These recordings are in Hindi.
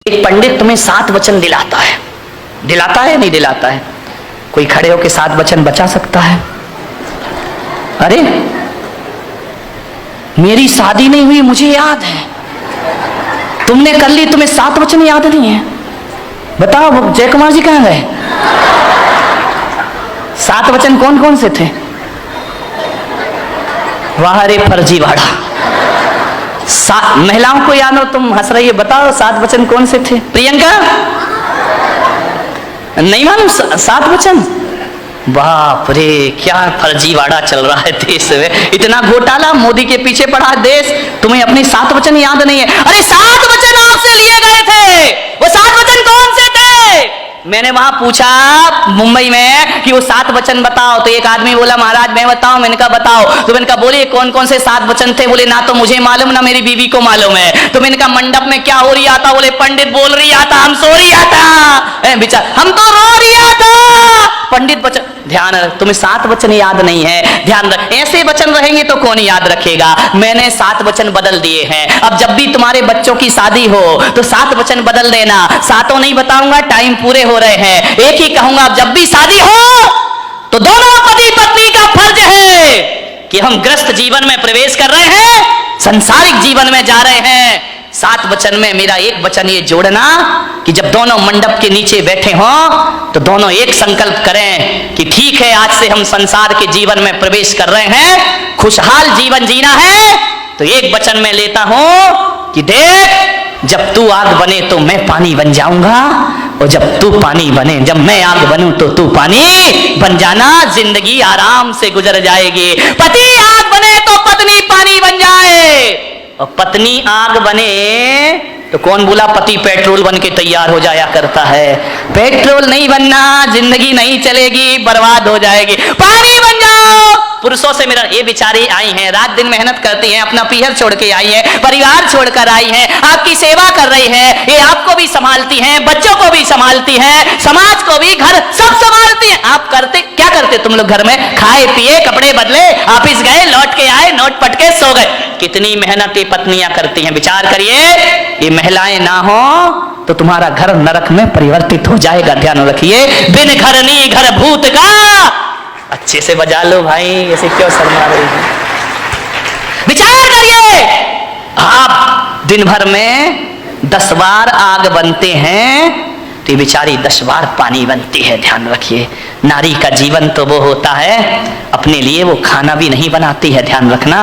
एक पंडित तुम्हें 7 वचन दिलाता है नहीं दिलाता है? कोई खड़े होकर 7 वचन बचा सकता है? अरे मेरी शादी नहीं हुई, मुझे याद है, तुमने कर ली, तुम्हें 7 वचन याद नहीं है? बताओ जय कुमार जी कहां गए? 7 वचन कौन कौन से थे? वाह रे फर्जीवाड़ा। महिलाओं को याद हो, तुम हंस रही है, बताओ 7 वचन कौन से थे? प्रियंका नहीं मालूम 7 वचन? बाप रे क्या फर्जीवाड़ा चल रहा है देश में, इतना घोटाला, मोदी के पीछे पड़ा देश, तुम्हें अपनी 7 वचन याद नहीं है? अरे 7 वचन आपसे लिए गए थे, वो 7 वचन कौन से थे? मैंने वहां पूछा मुंबई में कि वो 7 वचन बताओ, तो एक आदमी बोला महाराज मैं बताऊं? मैंने कहा बताओ। तो मैंने कहा बोलिए कौन कौन से 7 वचन थे? बोले ना तो मुझे मालूम ना मेरी बीवी को मालूम है। तो मैंने कहा मंडप में क्या हो रहा था? बोले पंडित बोल रहा था, हम सो रहा था, बेचारा हम तो रो रहा था, पंडित वचन। ध्यान रख, तुम्हें 7 वचन याद नहीं है, ध्यान रख, ऐसे वचन रहेंगे तो कौन याद रखेगा? मैंने 7 वचन बदल दिए हैं। अब जब भी तुम्हारे बच्चों की शादी हो तो 7 वचन बदल देना। 7 नहीं बताऊंगा, टाइम पूरे हो रहे हैं, एक ही कहूंगा, जब भी शादी हो तो दोनों पति पत्नी का फर्ज है कि हम ग्रस्त जीवन में प्रवेश कर रहे हैं, संसारिक जीवन में जा रहे हैं। 7 वचन में मेरा एक वचन ये जोड़ना कि जब दोनों मंडप के नीचे बैठे हों तो दोनों एक संकल्प करें कि ठीक है आज से हम संसार के जीवन में प्रवेश कर रहे हैं, खुशहाल जीवन जीना है। तो एक वचन में लेता हूं कि देख जब तू आग बने तो मैं पानी बन जाऊंगा, और जब तू पानी बने, जब मैं आग बनूं तो तू पानी बन जाना, जिंदगी आराम से गुजर जाएगी। पति आग बने तो पत्नी पानी बन जाए, और पत्नी आग बने तो कौन बोला पति पेट्रोल बन के तैयार हो जाया करता है? पेट्रोल नहीं बनना, जिंदगी नहीं चलेगी, बर्बाद हो जाएगी। पानी बन जाओ। पुरुषों से मेरा ये बेचारी आई हैं, रात दिन मेहनत करती हैं, अपना पीहर छोड़ के आई हैं, परिवार छोड़कर आई हैं, आपकी सेवा कर रही हैं, ये आपको भी संभालती हैं, बच्चों को भी संभालती हैं, समाज को भी, घर सब संभालती हैं। आप करते क्या करते तुम लोग घर में? खाए पिए, कपड़े बदले, ऑफिस गए, लौट के आए, नोट पटके सो गए। कितनी मेहनत ये पत्नियां करती हैं, विचार करिए। ये महिलाएं ना हो तो तुम्हारा घर नरक में परिवर्तित हो जाएगा, ध्यान रखिए। बिन घर नी घर भूत का, अच्छे से बजा लो भाई, ऐसे क्यों शर्मा रही है? विचार करिए, आप दिन भर में 10 बार आग बनते हैं तो बेचारी 10 बार पानी बनती है, ध्यान रखिए। नारी का जीवन तो वो होता है, अपने लिए वो खाना भी नहीं बनाती है, ध्यान रखना।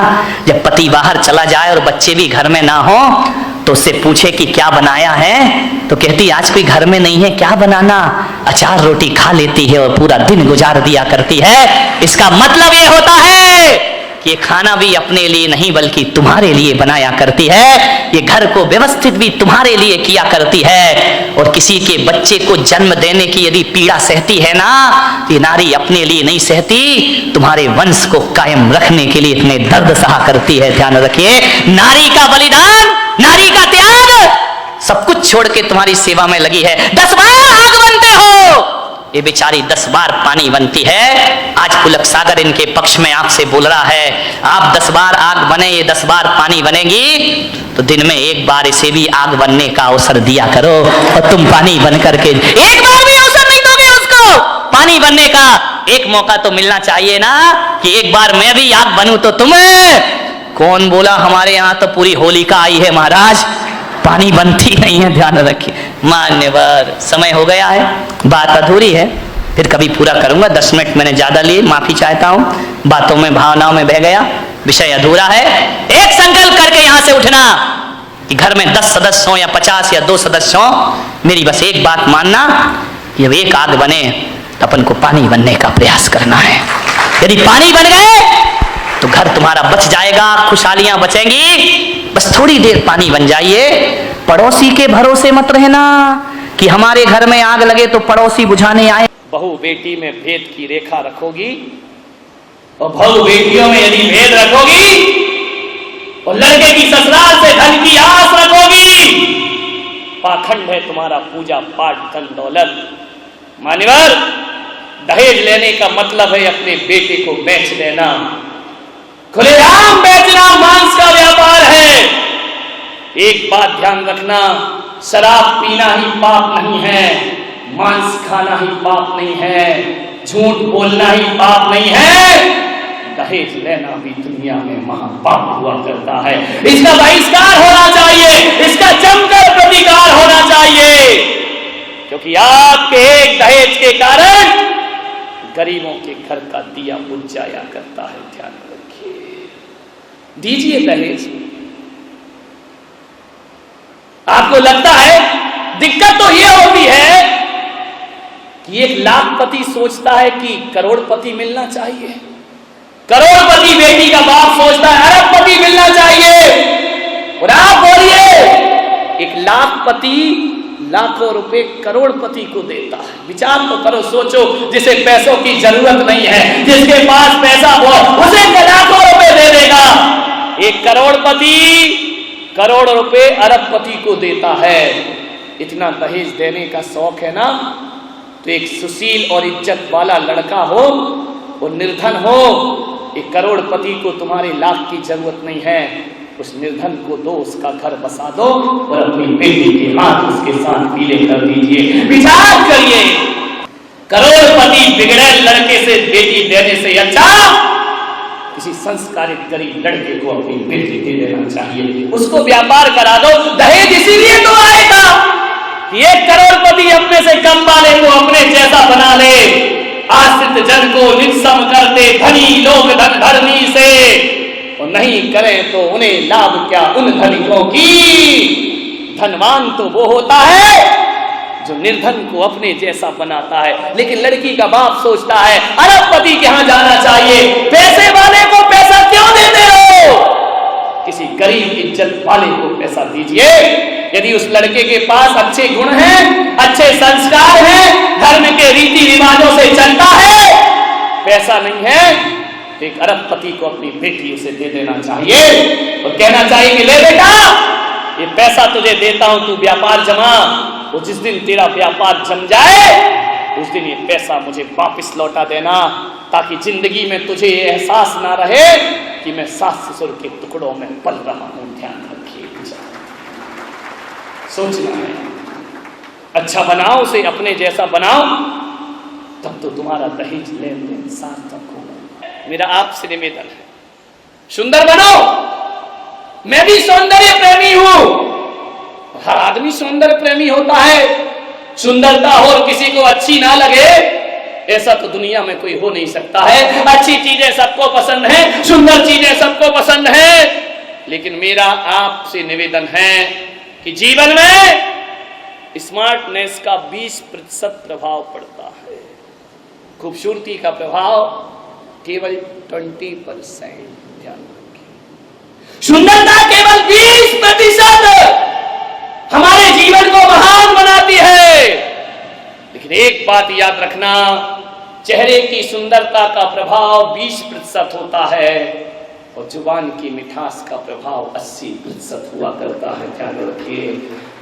जब पति बाहर चला जाए और बच्चे भी घर में ना हो तो उससे पूछे कि क्या बनाया है, तो कहती आज कोई घर में नहीं है, क्या बनाना? अचार रोटी खा लेती है और पूरा दिन गुजार दिया करती है। इसका मतलब ये होता है कि ये खाना भी अपने लिए नहीं बल्कि तुम्हारे लिए बनाया करती है, ये घर को व्यवस्थित भी तुम्हारे लिए किया करती है। और किसी के बच्चे को जन्म देने की यदि पीड़ा सहती है ना, ये नारी अपने लिए नहीं सहती, तुम्हारे वंश को कायम रखने के लिए इतने दर्द सहा करती है, ध्यान रखिए। नारी का बलिदान, नारी का त्याग सब कुछ छोड़ के तुम्हारी सेवा में लगी है। 10 बार आग बनते हो, ये बेचारी 10 बार पानी बनती है। आज पुलक सागर इनके पक्ष में आपसे बोल रहा है, आप 10 बार आग बने, ये 10 बार पानी बनेगी, तो दिन में एक बार इसे भी आग बनने का अवसर दिया करो। और तुम पानी बन करके एक बार भी अवसर नहीं दोगे उसको पानी बनने का, एक मौका तो मिलना चाहिए ना कि एक बार मैं भी आग बनूं तो तुम्हें। कौन बोला हमारे यहाँ तो पूरी होलिका आई है महाराज, पानी बनती नहीं है, ध्यान रखिए। मान्यवर समय हो गया है, बात अधूरी है, फिर कभी पूरा करूंगा। 10 मिनट मैंने ज्यादा लिए, माफी चाहता हूं, बातों में भावनाओं में बह गया, विषय अधूरा है। एक संकल्प करके यहां से उठना कि घर में 10 सदस्य हो या 50 या 2 सदस्य हो, मेरी बस एक बात मानना, जब एक आग बने तो अपन को पानी बनने का प्रयास करना है। यदि पानी बन गए तो घर तुम्हारा बच जाएगा, खुशहालियां बचेंगी। बस थोड़ी देर पानी बन जाइए। पड़ोसी के भरोसे मत रहना कि हमारे घर में आग लगे तो पड़ोसी बुझाने आए। बहू बेटी में भेद की रेखा रखोगी, और बहू बेटियों में यदि भेद रखोगी, और लड़के की ससुराल से धन की आस रखोगी, पाखंड है तुम्हारा पूजा पाठ धन दौलत। मान्यवर, दहेज लेने का मतलब है अपने बेटे को बेच देना, खुलेआम बेचना मांस का व्यापार है। एक बात ध्यान रखना, शराब पीना ही पाप नहीं है, मांस खाना ही पाप नहीं है, झूठ बोलना ही पाप नहीं है, दहेज लेना भी दुनिया में महापाप हुआ करता है। इसका बहिष्कार होना चाहिए, इसका जमकर प्रतिकार होना चाहिए, क्योंकि आपके एक दहेज के कारण गरीबों के घर का दिया बुझ जाया करता है। ध्यान रखिए, दीजिए दहेज। आपको लगता है, दिक्कत तो यह होती है कि एक लाखपति सोचता है कि करोड़पति मिलना चाहिए, करोड़पति बेटी का बाप सोचता है अरबपति मिलना चाहिए, और आप बोलिए एक लाखपति लाखों रुपए करोड़पति को देता है। विचार तो करो, सोचो, जिसे पैसों की जरूरत नहीं है, जिसके पास पैसा हो, उसे लाखों रुपए दे देगा। एक करोड़पति करोड़ रुपए अरबपति को देता है। इतना दहेज देने का शौक है ना, तो एक सुशील और इज्जत वाला लड़का हो और निर्धन हो, एक करोड़पति को तुम्हारे लाख की जरूरत नहीं है, उस निर्धन को दो, उसका घर बसा दो और अपनी बेटी के हाथ उसके साथ पीले कर दीजिए। विचार करिए, करोड़पति बिगड़े लड़के से बेटी देने से अच्छा किसी संस्कारित गरीब लड़के को अपनी बेटी दे देना चाहिए, उसको व्यापार करा दो। दहेज इसीलिए तो आएगा कि एक करोड़पति अपने से कम वाले को अपने जैसा बना ले, आश्रित जन को निस्सम करते धनी लोग धन धर्मी से, और नहीं करें तो उन्हें लाभ क्या उन धनिकों की। धनवान तो वो होता है जो निर्धन को अपने जैसा बनाता है। लेकिन लड़की का बाप सोचता है अरबपति के यहां जाना चाहिए, पैसे वाले को पैसा क्यों देते हो, किसी गरीब इज्जत वाले को पैसा दीजिए। यदि उस लड़के के पास अच्छे गुण हैं, अच्छे संस्कार हैं, धर्म के रीति रिवाजों से चलता है, पैसा नहीं है, तो एक अरबपति को अपनी बेटी उसे दे देना चाहिए और कहना चाहिए कि ले बेटा, ये पैसा तुझे देता हूं, तू व्यापार जमा, और जिस दिन तेरा व्यापार जम जाए उस दिन ये पैसा मुझे वापस लौटा देना, ताकि जिंदगी में तुझे ये एहसास ना रहे कि मैं सास ससुर के टुकड़ों में पल रहा हूं। ध्यान रखिए, सोचना है, अच्छा बनाओ, उसे अपने जैसा बनाओ, तब तो तुम्हारा दहेज लेन देन सार्थक होगा। मेरा आपसे निवेदन है, सुंदर बनो। मैं भी सौंदर्य प्रेमी हूं, हर आदमी सौंदर्य प्रेमी होता है। सुंदरता और किसी को अच्छी ना लगे ऐसा तो दुनिया में कोई हो नहीं सकता है। अच्छी चीजें सबको पसंद है, सुंदर चीजें सबको पसंद है, लेकिन मेरा आपसे निवेदन है कि जीवन में स्मार्टनेस का 20% प्रभाव पड़ता है, खूबसूरती का प्रभाव केवल 20%। ध्यान रखिए, सुंदरता केवल 20% हमारे जीवन को महान बनाती है। लेकिन एक बात याद रखना, चेहरे की सुंदरता का प्रभाव 20% होता है और जुबान की मिठास का प्रभाव 80% हुआ करता है। ध्यान रखिए,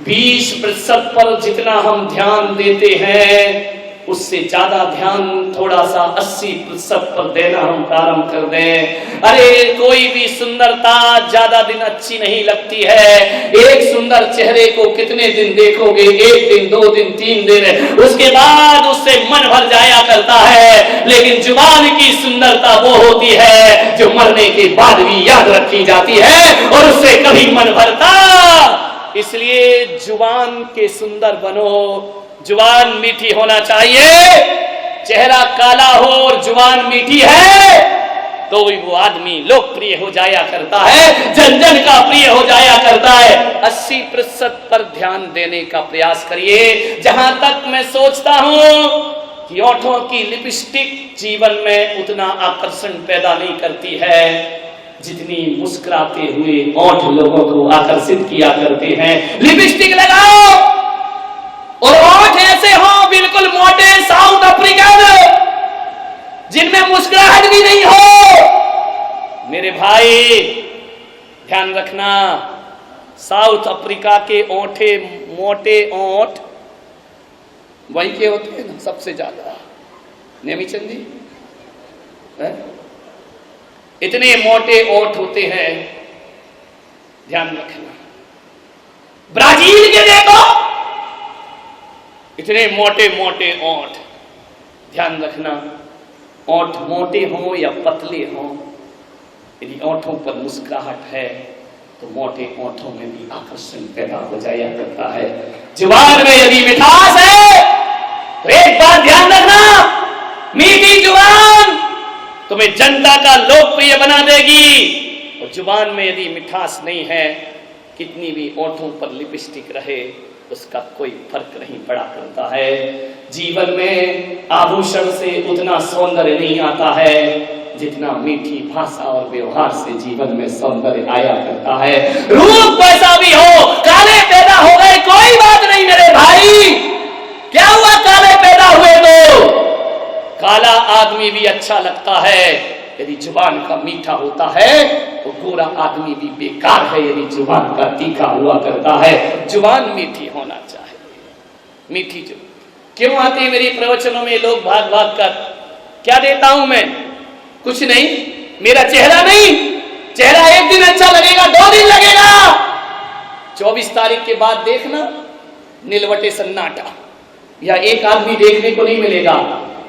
20% पर जितना हम ध्यान देते हैं उससे ज्यादा ध्यान थोड़ा सा 80% पर देना हम प्रारंभ कर दें। अरे कोई भी सुंदरता ज्यादा दिन अच्छी नहीं लगती है। एक सुंदर चेहरे को कितने दिन देखोगे, 1 दिन, 2 दिन, 3 दिन, उसके बाद उससे मन भर जाया करता है। लेकिन जुबान की सुंदरता वो होती है जो मरने के बाद भी याद रखी जाती है और उससे कभी मन भरता। इसलिए जुबान के सुंदर बनो, जुबान मीठी होना चाहिए। चेहरा काला हो और जुबान मीठी है तो भी वो आदमी लोकप्रिय हो जाया करता है, जन जन का प्रिय हो जाया करता है। 80% पर ध्यान देने का प्रयास करिए। जहां तक मैं सोचता हूं कि ओठों की लिपस्टिक जीवन में उतना आकर्षण पैदा नहीं करती है जितनी मुस्कुराते हुए ओठ लोगों को आकर्षित किया करते हैं। लिपस्टिक लगाओ और ओठ ऐसे हो बिल्कुल मोटे साउथ अफ्रीकन, जिनमें मुस्कुराहट भी नहीं हो। मेरे भाई ध्यान रखना, साउथ अफ्रीका के ओठे मोटे ओठ वही के होते हैं ना सबसे ज्यादा, नेमीचंद जी, इतने मोटे ओठ होते हैं। ध्यान रखना, ब्राजील के देखो, इतने मोटे मोटे ओंठ। ध्यान रखना, ओंठ मोटे हों या पतले हों, यदि ओंठों पर मुस्कुराहट है तो मोटे ओंठों में भी आकर्षण पैदा हो जाया करता है। जुबान में यदि मिठास है तो एक बात ध्यान रखना, मीठी जुबान तुम्हें जनता का लोकप्रिय बना देगी। और जुबान में यदि मिठास नहीं है, कितनी भी ओंठों पर लिपस्टिक रहे उसका कोई फर्क नहीं पड़ा करता है। जीवन में आभूषण से उतना सौंदर्य नहीं आता है जितना मीठी भाषा और व्यवहार से जीवन में सौंदर्य आया करता है। रूप कैसा भी हो, काले पैदा हो गए कोई बात नहीं मेरे भाई, क्या हुआ काले पैदा हुए तो? काला आदमी भी अच्छा लगता है यदि जुबान का मीठा होता है, तो गोरा आदमी भी बेकार है यदि जुबान का तीखा हुआ करता है। जुबान मीठी होना चाहिए, मीठी जुबान। क्यों आते हैं मेरी प्रवचनों में लोग भाग भाग कर? क्या देता हूं मैं? कुछ नहीं, मेरा चेहरा नहीं, चेहरा एक दिन अच्छा लगेगा, 2 दिन लगेगा, 24 तारीख के बाद देखना नीलवटे सन्नाटा, या एक आदमी देखने को नहीं मिलेगा।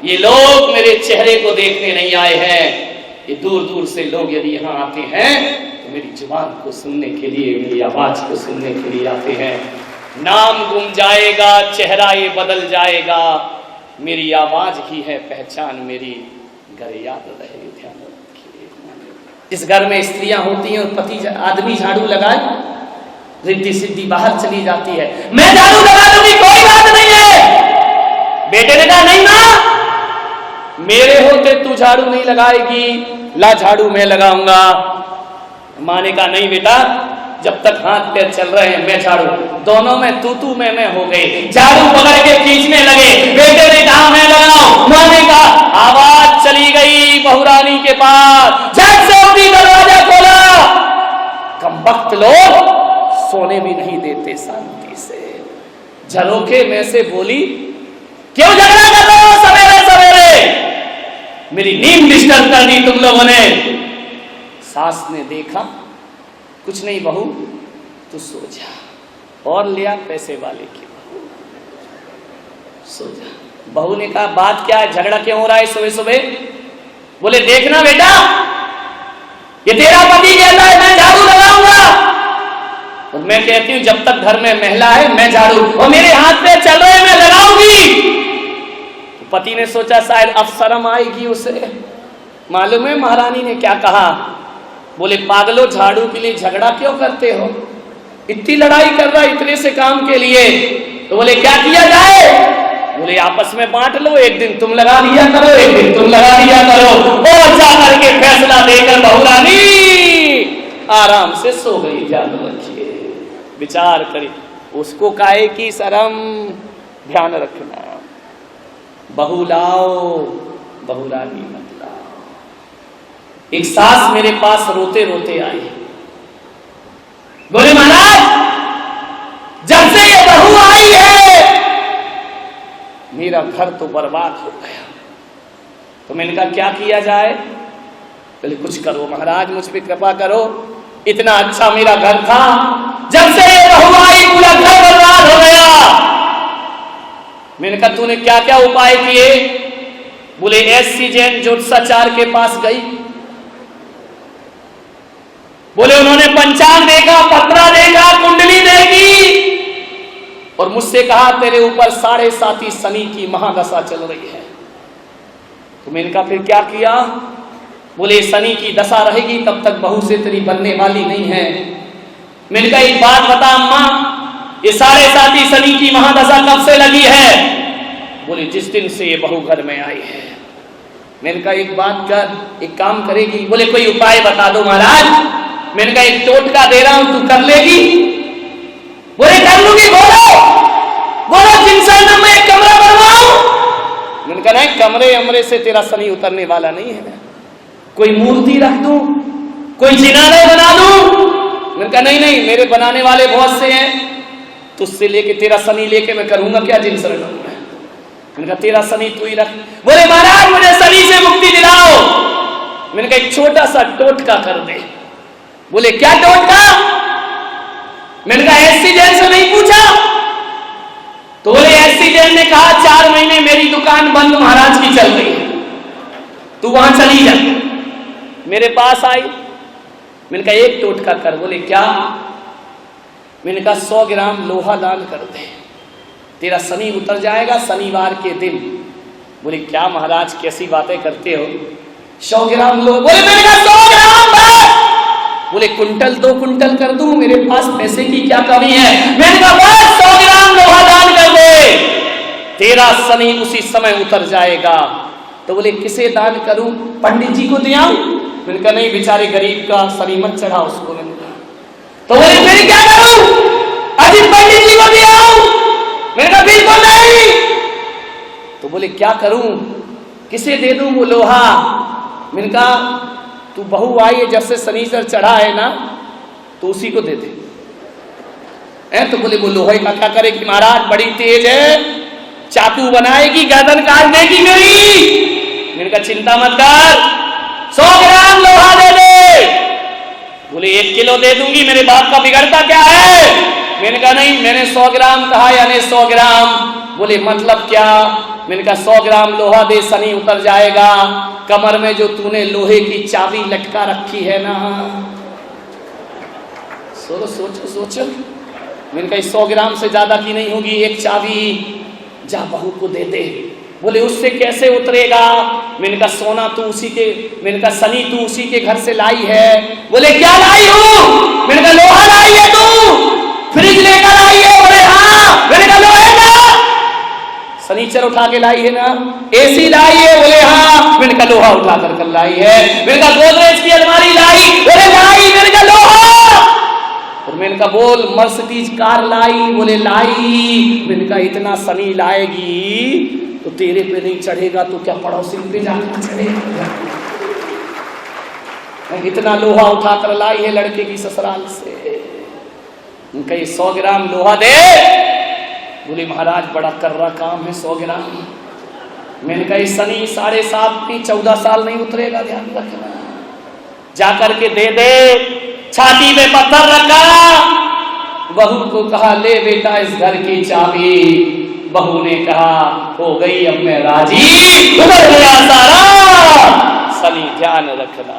ये लोग मेरे चेहरे को देखने नहीं आए हैं, ये दूर दूर से लोग यदि यहाँ आते हैं तो मेरी जुबान को सुनने के लिए, मेरी आवाज को सुनने के लिए आते हैं। नाम गुम जाएगा, चेहरा ये बदल जाएगा, मेरी आवाज ही है पहचान मेरी, घर याद रहे। ध्यान रखिए, इस घर में स्त्रियां होती हैं और पति आदमी झाड़ू लगाए, रिद्धि सिद्धि बाहर चली जाती है, मैं झाड़ू लगा दूंगी कोई बात नहीं है। बेटे ने कहा नहीं मां, मेरे होते तू झाड़ू नहीं लगाएगी, ला झाड़ू मैं लगाऊंगा। मां ने कहा नहीं बेटा, जब तक हाथ पैर चल रहे हैं मैं झाड़ू। दोनों में तू मैं हो गई, झाड़ू पकड़ के खींचने लगे। बेटे ने कहा मैं लगाऊं, मां ने कहा, आवाज चली गई बहुरानी के पास, झट से उठी दरवाजा खोला। कमबख्त लोग सोने भी नहीं देते शांति से। झरोखे में से बोली, क्यों झगड़ा कर रहे हो सवेरे सवेरे? मेरी नींद डिस्टर्ब कर दी तुम लोगों ने। सास ने देखा, कुछ नहीं बहू तू सो जा, और लिया पैसे वाले की बहू, सो जा। बहू ने कहा बात क्या है, झगड़ा क्यों हो रहा है सुबह सुबह? बोले देखना बेटा, ये तेरा पति कहता है मैं झाड़ू लगाऊंगा, और मैं कहती हूं जब तक घर में महिला है मैं झाड़ू, और मेरे हाथ पे चल रहे मैं लगाऊंगी। पति ने सोचा शायद अब शर्म आएगी उसे। मालूम है महारानी ने क्या कहा? बोले पागलो, झाड़ू के लिए झगड़ा क्यों करते हो? इतनी लड़ाई कर रहा इतने से काम के लिए। तो बोले क्या किया जाए? बोले आपस में बांट लो, एक दिन तुम लगा लिया करो, एक दिन तुम लगा लिया करो। और जा करके फैसला देकर बहुरानी आराम से सो गई। ध्यान रखिए, विचार करिए, उसको काहे की शर्म, ध्यान रखना। बहू लाओ, बहुरानी मत लाओ। एक सास मेरे पास रोते रोते आई, बोले महाराज जब से ये बहू आई है मेरा घर तो बर्बाद हो गया। तो मैंने कहा क्या किया जाए? बोले कुछ करो महाराज, मुझ पे कृपा करो, इतना अच्छा मेरा घर था, जब से ये बहू आई पूरा घर बर्बाद हो गया। मैंने कहा तूने क्या क्या उपाय किए? बोले एससी जैन ज्योतिषाचार्य के पास गई। बोले उन्होंने पंचांग देखा, पत्रा देखा, कुंडली देखी, और मुझसे कहा तेरे ऊपर 7.5 शनि की महादशा चल रही है। तो मैंने कहा फिर क्या किया? बोले शनि की दशा रहेगी तब तक बहू से तेरी बनने वाली नहीं है। मैंने कहा एक बात बता अम्मा, ये 7.5 शनि की महादशा कब से लगी है? बोले जिस दिन से ये बहू घर में आई है। मैंने कहा एक बात कर, एक काम करेगी? बोले कोई उपाय बता दो महाराज। मैंने कहा एक टोटका दे रहा हूं, तू कर लेगी? बोले कर लूंगी। बोलो बोलो जिनसे मैं एक कमरा बनवाऊं। मैंने कहा नहीं, कमरे अमरे से तेरा शनि उतरने वाला नहीं है। कोई मूर्ति रख दूं, कोई जिनालय बना दूं? मैंने कहा नहीं नहीं, मेरे बनाने वाले बहुत से हैं, तुझसे लेके तेरा शनि लेके मैं करूंगा क्या जिन शरण में? मैंने कहा तेरा शनि तू ही रख। बोले महाराज मुझे शनि से मुक्ति दिलाओ। मैंने कहा एक छोटा सा टोटका कर दे। बोले क्या टोटका? मैंने कहा एससी जैन से नहीं पूछा? तो बोले एससी जैन ने कहा 4 महीने मेरी दुकान बंद महाराज की चल रही है, तू वहां चली जा। मेरे पास आई, मैंने कहा एक टोटका कर। बोले क्या? मैंने कहा 100 ग्राम लोहा दान कर दे, तेरा शनि उतर जाएगा शनिवार के दिन। बोले क्या महाराज कैसी बातें करते हो, 100 ग्राम लोहा? बोले मैंने कहा 100 ग्राम बस। बोले कुंटल 2 कुंटल कर दूं, मेरे पास पैसे की क्या कमी है? मैंने कहा बस 100 ग्राम लोहा दान कर दे, तेरा शनि उसी समय उतर जाएगा। तो बोले किसे दान करूं? पंडित जी को दे आऊं? मैंने कहा नहीं, बेचारे गरीब का शनि मत चढ़ा उसको। मैंने कहा तो बोले फिर क्या करूं? अभी पंडित जी को दे आऊं? मैंने कहा बिल्कुल नहीं। तो बोले क्या करूं, किसे दे दूं वो लोहा? मैंने कहा तू बहू आई है, जब से शनिचर चढ़ा है ना, तो उसी को दे दे। तो बोले वो लोहे का क्या करे कि महाराज बड़ी तेज है, चाकू बनाएगी, गर्दन काट देगी मेरी। मैंने कहा चिंता मत कर, 100 ग्राम लोहा दे दे। बोले 1 किलो दे दूंगी, मेरे बाप का बिगड़ता क्या है? मैंने कहा नहीं, मैंने 100 ग्राम कहा, यानी 100 ग्राम। बोले मतलब क्या? मैंने कहा 100 ग्राम लोहा दे, शनि उतर जाएगा। कमर में जो तूने लोहे की चाबी लटका रखी है ना, सोचो सोचो। मैंने कहा 100 ग्राम से ज्यादा की नहीं होगी, एक चाबी जा बहू को दे दे। बोले उससे कैसे उतरेगा? मैंने कहा सोना तू उसी के, मैंने कहा शनि तू उसी के घर से लाई है। बोले क्या लाई हूं? मैंने कहा लोहा लाई है तू, फ्रिज लेकर आई है? बोले हाँ। मैंने कहा लोहे का शनिचर उठा के लाई है ना? एसी लाई है? बोले हाँ। मैंने कहा लोहा उठा कर लाई है। मैंने कहा गोदरेज की अलमारी लाई? बोले लाई। मैंने कहा लोहा। और मैंने कहा बोल मर्सिडीज कार लाई? बोले लाई। मैंने कहा इतना शनि लाएगी तो तेरे पे नहीं चढ़ेगा तो क्या पड़ोसी पे जाकर चढ़ेगा? इतना लोहा उठा कर लाई है लड़के की ससुराल से। उनका ये 100 ग्राम लोहा दे। बोले महाराज बड़ा कर्रा काम है 100 ग्राम। मैंने कहा इस शनि 7.5 की 14 साल नहीं उतरेगा, ध्यान रखना। जाकर के दे दे। छाती पे पत्थर रखा, बहू को कहा ले बेटा इस घर की चाबी। बहू ने कहा हो गई अब मैं राजी, उतर गया सारा शनि, ध्यान रखना।